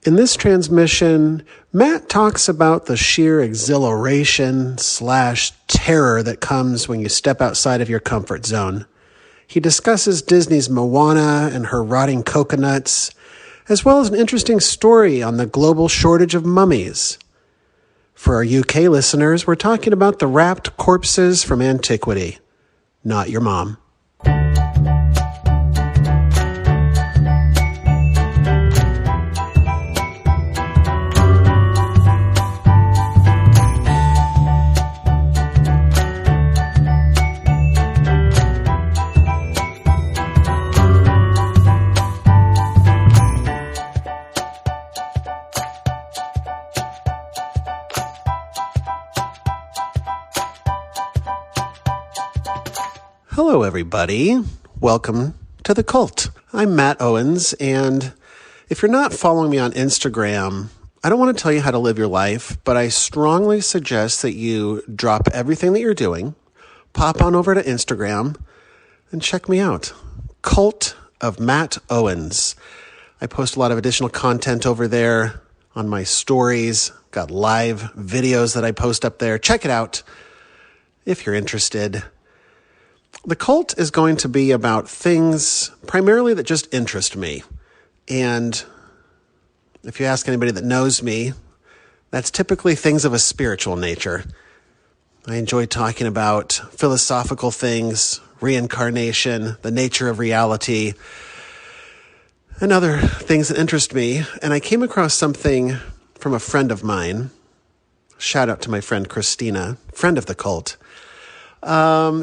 In this transmission, Matt talks about the sheer exhilaration / terror that comes when you step outside of your comfort zone. He discusses Disney's Moana and her rotting coconuts, as well as an interesting story on the global shortage of mummies. For our UK listeners, we're talking about the wrapped corpses from antiquity, not your mom. Hello, everybody. Welcome to the Cult. I'm Matt Owens, and if you're not following me on Instagram, I don't want to tell you how to live your life, but I strongly suggest that you drop everything that you're doing, pop on over to Instagram, and check me out. Cult of Matt Owens. I post a lot of additional content over there on my stories. Got live videos that I post up there. Check it out if you're interested. The Cult is going to be about things primarily that just interest me. And if you ask anybody that knows me, that's typically things of a spiritual nature. I enjoy talking about philosophical things, reincarnation, the nature of reality, and other things that interest me. And I came across something from a friend of mine. Shout out to my friend Christina, friend of the Cult.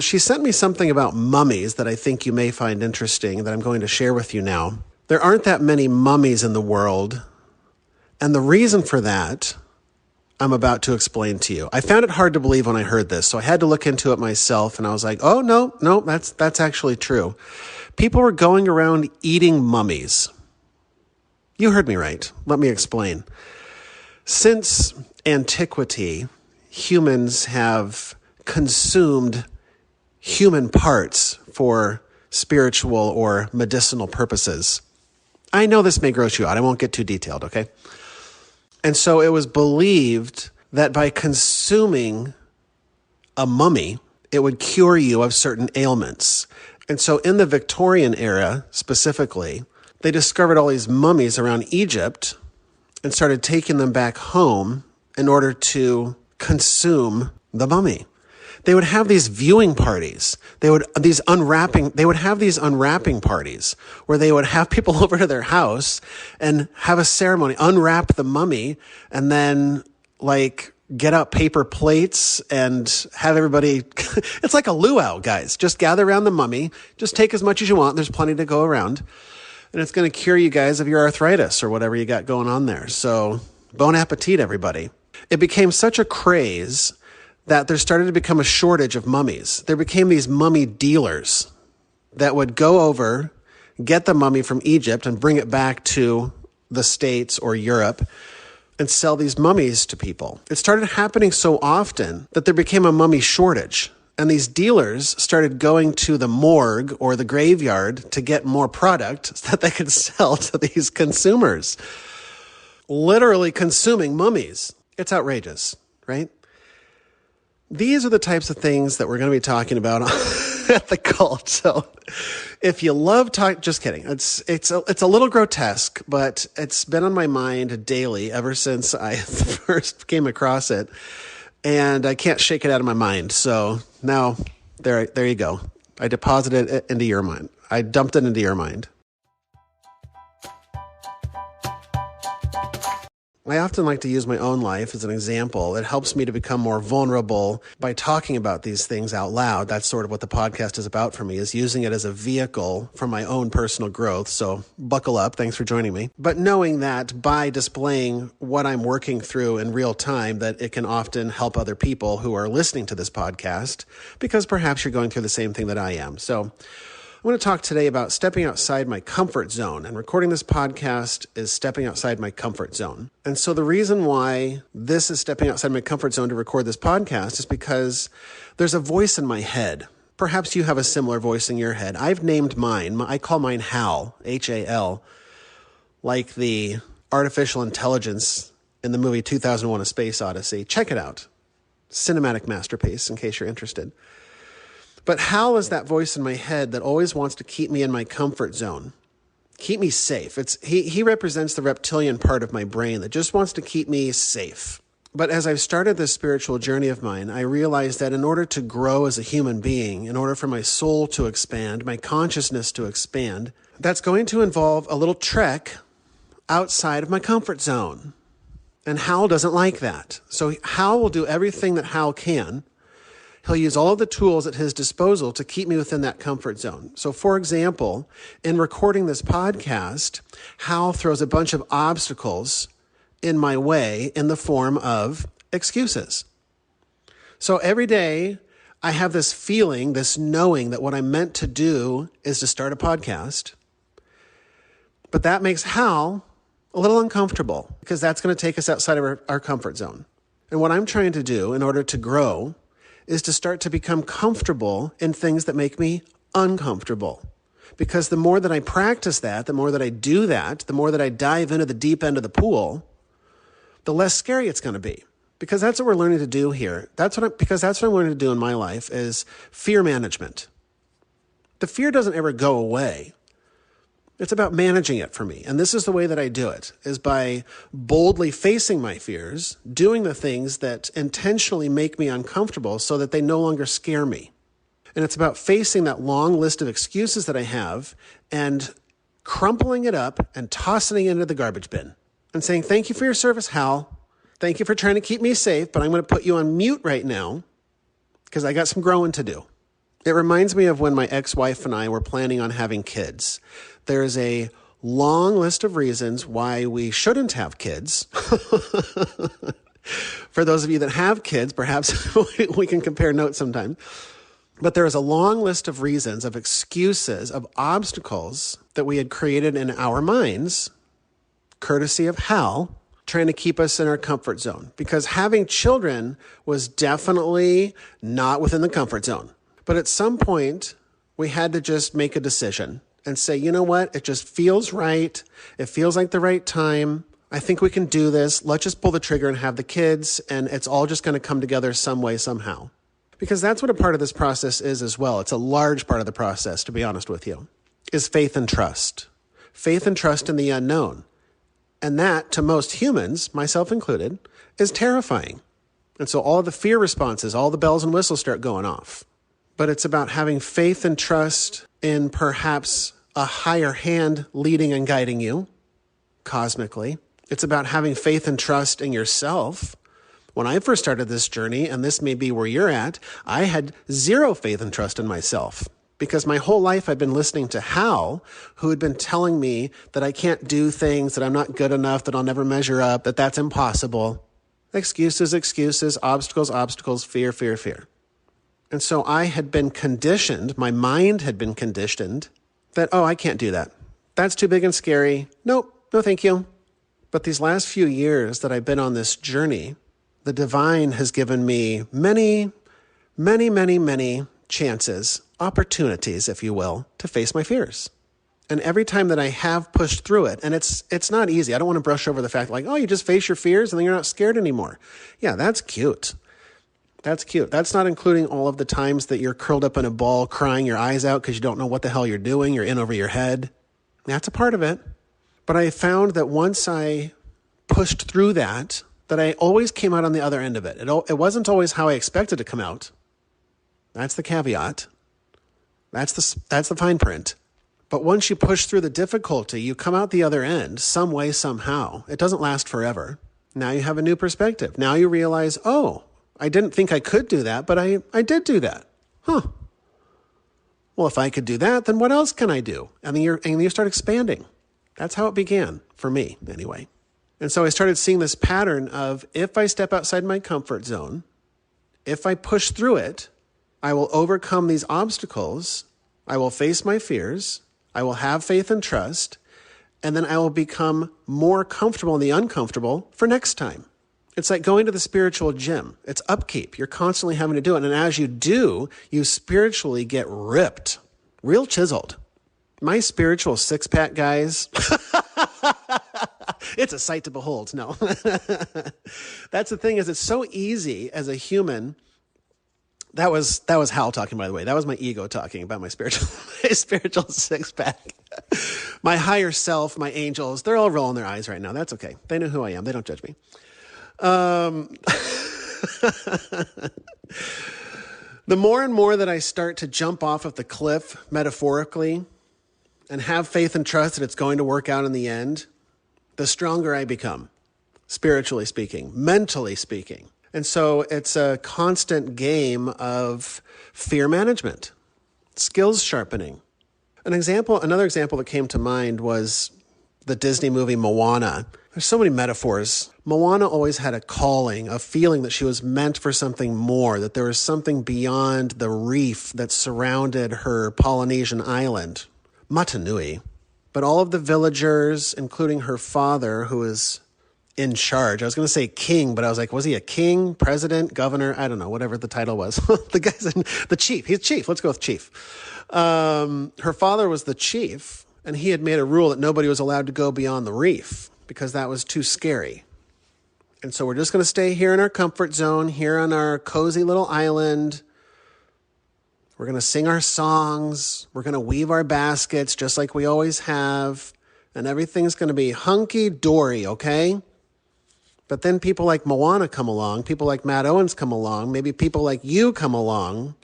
She sent me something about mummies that I think you may find interesting that I'm going to share with you now. There aren't that many mummies in the world, and the reason for that I'm about to explain to you. I found it hard to believe when I heard this, so I had to look into it myself, and I was like, oh, no, that's actually true. People were going around eating mummies. You heard me right. Let me explain. Since antiquity, humans have consumed human parts for spiritual or medicinal purposes. I know this may gross you out. I won't get too detailed, okay? And so it was believed that by consuming a mummy, it would cure you of certain ailments. And so in the Victorian era, specifically, they discovered all these mummies around Egypt and started taking them back home in order to consume the mummy. They would have these viewing parties. They would have these unwrapping parties where they would have people over to their house and have a ceremony, unwrap the mummy, and then get out paper plates and have everybody, it's like a luau, guys. Just gather around the mummy. Just take as much as you want. There's plenty to go around. And it's going to cure you guys of your arthritis or whatever you got going on there. So bon appetit, everybody. It became such a craze that there started to become a shortage of mummies. There became these mummy dealers that would go over, get the mummy from Egypt and bring it back to the States or Europe and sell these mummies to people. It started happening so often that there became a mummy shortage. And these dealers started going to the morgue or the graveyard to get more product so that they could sell to these consumers. Literally consuming mummies. It's outrageous, right? These are the types of things that we're going to be talking about at the Cult. So if you love just kidding. It's a little grotesque, but it's been on my mind daily ever since I first came across it. And I can't shake it out of my mind. So now there you go. I deposited it into your mind. I dumped it into your mind. I often like to use my own life as an example. It helps me to become more vulnerable by talking about these things out loud. That's sort of what the podcast is about for me, is using it as a vehicle for my own personal growth. So buckle up. Thanks for joining me. But knowing that by displaying what I'm working through in real time, that it can often help other people who are listening to this podcast, because perhaps you're going through the same thing that I am. So I want to talk today about stepping outside my comfort zone, and recording this podcast is stepping outside my comfort zone. And so the reason why this is stepping outside my comfort zone to record this podcast is because there's a voice in my head. Perhaps you have a similar voice in your head. I've named mine. I call mine Hal, H-A-L, like the artificial intelligence in the movie 2001: A Space Odyssey. Check it out. Cinematic masterpiece, in case you're interested. But Hal is that voice in my head that always wants to keep me in my comfort zone, keep me safe. He represents the reptilian part of my brain that just wants to keep me safe. But as I've started this spiritual journey of mine, I realized that in order to grow as a human being, in order for my soul to expand, my consciousness to expand, that's going to involve a little trek outside of my comfort zone. And Hal doesn't like that. So Hal will do everything that Hal can. He'll use all of the tools at his disposal to keep me within that comfort zone. So for example, in recording this podcast, Hal throws a bunch of obstacles in my way in the form of excuses. So every day I have this feeling, this knowing that what I'm meant to do is to start a podcast. But that makes Hal a little uncomfortable because that's going to take us outside of our comfort zone. And what I'm trying to do in order to grow is to start to become comfortable in things that make me uncomfortable. Because the more that I practice that, the more that I do that, the more that I dive into the deep end of the pool, the less scary it's going to be. Because that's what we're learning to do here. Because that's what I'm learning to do in my life is fear management. The fear doesn't ever go away. It's about managing it for me. And this is the way that I do it, is by boldly facing my fears, doing the things that intentionally make me uncomfortable so that they no longer scare me. And it's about facing that long list of excuses that I have and crumpling it up and tossing it into the garbage bin and saying, thank you for your service, Hal. Thank you for trying to keep me safe, but I'm going to put you on mute right now because I got some growing to do. It reminds me of when my ex-wife and I were planning on having kids. There's a long list of reasons why we shouldn't have kids. For those of you that have kids, perhaps we can compare notes sometime. But there is a long list of reasons, of excuses, of obstacles that we had created in our minds, courtesy of Hal, trying to keep us in our comfort zone. Because having children was definitely not within the comfort zone. But at some point, we had to just make a decision and say, you know what? It just feels right. It feels like the right time. I think we can do this. Let's just pull the trigger and have the kids, and it's all just going to come together some way, somehow. Because that's what a part of this process is as well. It's a large part of the process, to be honest with you, is faith and trust. Faith and trust in the unknown. And that, to most humans, myself included, is terrifying. And so all the fear responses, all the bells and whistles start going off. But it's about having faith and trust in perhaps a higher hand leading and guiding you cosmically. It's about having faith and trust in yourself. When I first started this journey, and this may be where you're at, I had zero faith and trust in myself because my whole life I'd been listening to Hal, who had been telling me that I can't do things, that I'm not good enough, that I'll never measure up, that that's impossible. Excuses, obstacles, fear. And so I had been conditioned, my mind had been conditioned that, oh, I can't do that. That's too big and scary. Nope, no thank you. But these last few years that I've been on this journey, the divine has given me many chances, opportunities, if you will, to face my fears. And every time that I have pushed through it, and it's not easy. I don't want to brush over the fact like, oh, you just face your fears and then you're not scared anymore. Yeah, that's cute. That's cute. That's not including all of the times that you're curled up in a ball crying your eyes out because you don't know what the hell you're doing. You're in over your head. That's a part of it. But I found that once I pushed through that I always came out on the other end of it. It wasn't always how I expected to come out. That's the caveat. That's the fine print. But once you push through the difficulty, you come out the other end some way, somehow. It doesn't last forever. Now you have a new perspective. Now you realize, oh, I didn't think I could do that, but I did do that. Huh. Well, if I could do that, then what else can I do? And then you start expanding. That's how it began, for me, anyway. And so I started seeing this pattern of if I step outside my comfort zone, if I push through it, I will overcome these obstacles, I will face my fears, I will have faith and trust, and then I will become more comfortable in the uncomfortable for next time. It's like going to the spiritual gym. It's upkeep. You're constantly having to do it. And as you do, you spiritually get ripped, real chiseled. My spiritual six-pack guys, It's a sight to behold. No. That's the thing, is it's so easy as a human. That was Hal talking, by the way. That was my ego talking about my spiritual six pack. My higher self, my angels, they're all rolling their eyes right now. That's okay. They know who I am. They don't judge me. The more and more that I start to jump off of the cliff, metaphorically, and have faith and trust that it's going to work out in the end, the stronger I become, spiritually speaking, mentally speaking. And so it's a constant game of fear management, skills sharpening. Another example that came to mind was the Disney movie Moana. There's so many metaphors. Moana always had a calling, a feeling that she was meant for something more, that there was something beyond the reef that surrounded her Polynesian island, Matanui. But all of the villagers, including her father, who was in charge. I was going to say king, but I was like, was he a king, president, governor? I don't know, whatever the title was. The guy's the chief. He's chief. Let's go with chief. Her father was the chief, and he had made a rule that nobody was allowed to go beyond the reef because that was too scary. And so we're just going to stay here in our comfort zone, here on our cozy little island. We're going to sing our songs. We're going to weave our baskets just like we always have. And everything's going to be hunky-dory, okay? But then people like Moana come along, people like Matt Owens come along, maybe people like you come along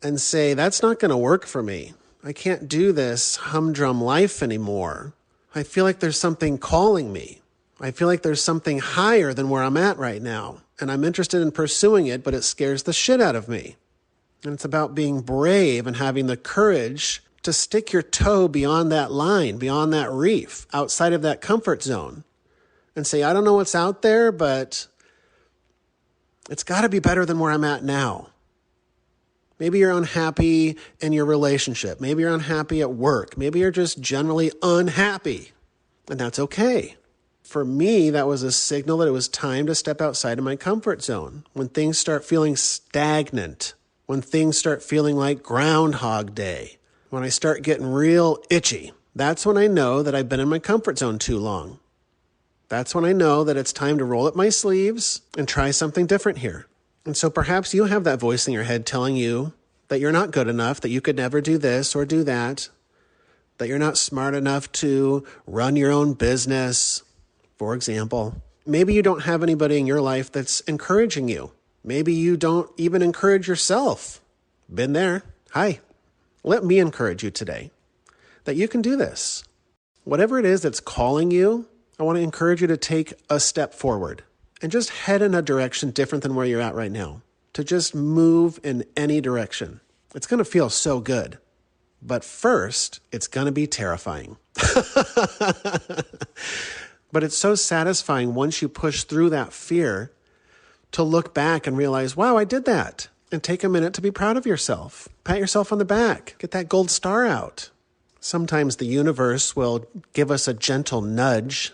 and say, that's not going to work for me. I can't do this humdrum life anymore. I feel like there's something calling me. I feel like there's something higher than where I'm at right now. And I'm interested in pursuing it, but it scares the shit out of me. And it's about being brave and having the courage to stick your toe beyond that line, beyond that reef, outside of that comfort zone. And say, I don't know what's out there, but it's got to be better than where I'm at now. Maybe you're unhappy in your relationship. Maybe you're unhappy at work. Maybe you're just generally unhappy. And that's okay. For me, that was a signal that it was time to step outside of my comfort zone. When things start feeling stagnant, when things start feeling like Groundhog Day, when I start getting real itchy, that's when I know that I've been in my comfort zone too long. That's when I know that it's time to roll up my sleeves and try something different here. And so perhaps you have that voice in your head telling you that you're not good enough, that you could never do this or do that you're not smart enough to run your own business, for example. Maybe you don't have anybody in your life that's encouraging you. Maybe you don't even encourage yourself. Been there. Hi. Let me encourage you today that you can do this. Whatever it is that's calling you, I want to encourage you to take a step forward and just head in a direction different than where you're at right now. To just move in any direction. It's going to feel so good. But first, it's going to be terrifying. But it's so satisfying once you push through that fear to look back and realize, wow, I did that. And take a minute to be proud of yourself. Pat yourself on the back. Get that gold star out. Sometimes the universe will give us a gentle nudge,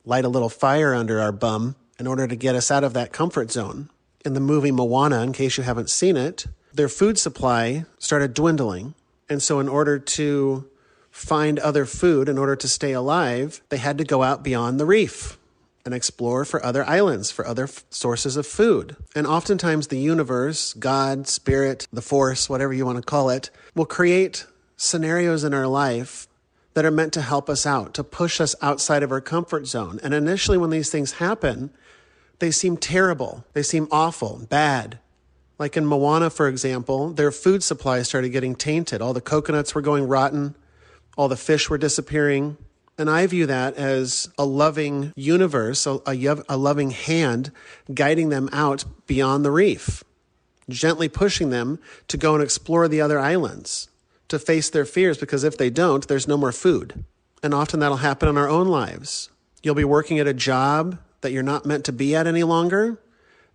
light a little fire under our bum in order to get us out of that comfort zone. In the movie Moana, in case you haven't seen it, their food supply started dwindling. And so in order to find other food, in order to stay alive, they had to go out beyond the reef and explore for other islands, for other sources of food. And oftentimes the universe, God, spirit, the force, whatever you want to call it, will create scenarios in our life that are meant to help us out, to push us outside of our comfort zone. And initially when these things happen, they seem terrible. They seem awful, bad. Like in Moana, for example, their food supply started getting tainted. All the coconuts were going rotten. All the fish were disappearing. And I view that as a loving universe, a loving hand guiding them out beyond the reef, gently pushing them to go and explore the other islands, to face their fears, because if they don't, there's no more food. And often that'll happen in our own lives. You'll be working at a job that you're not meant to be at any longer,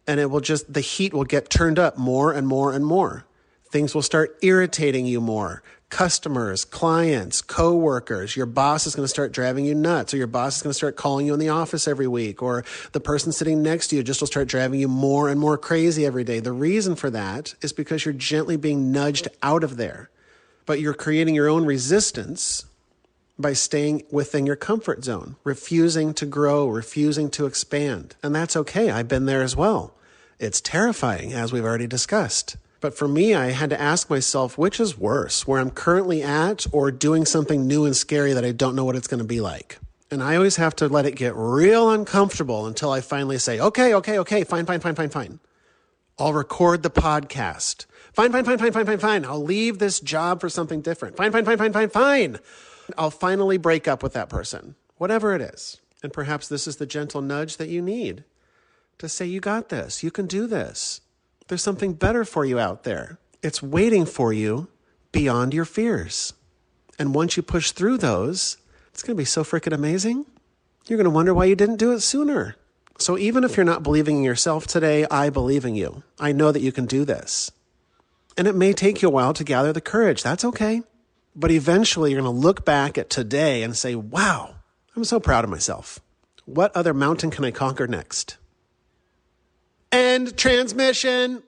and the heat will get turned up more and more and more. Things will start irritating you more. Customers, clients, coworkers, your boss is going to start driving you nuts, or your boss is going to start calling you in the office every week, or the person sitting next to you just will start driving you more and more crazy every day. The reason for that is because you're gently being nudged out of there, but you're creating your own resistance by staying within your comfort zone, refusing to grow, refusing to expand. And that's okay. I've been there as well. It's terrifying, as we've already discussed. But for me, I had to ask myself, which is worse, where I'm currently at or doing something new and scary that I don't know what it's going to be like? And I always have to let it get real uncomfortable until I finally say, okay, fine. I'll record the podcast. Fine. I'll leave this job for something different. Fine. I'll finally break up with that person, whatever it is. And perhaps this is the gentle nudge that you need to say, you got this. You can do this. There's something better for you out there. It's waiting for you beyond your fears. And once you push through those, it's going to be so freaking amazing. You're going to wonder why you didn't do it sooner. So even if you're not believing in yourself today, I believe in you. I know that you can do this. And it may take you a while to gather the courage. That's okay. But eventually you're going to look back at today and say, wow, I'm so proud of myself. What other mountain can I conquer next? End transmission.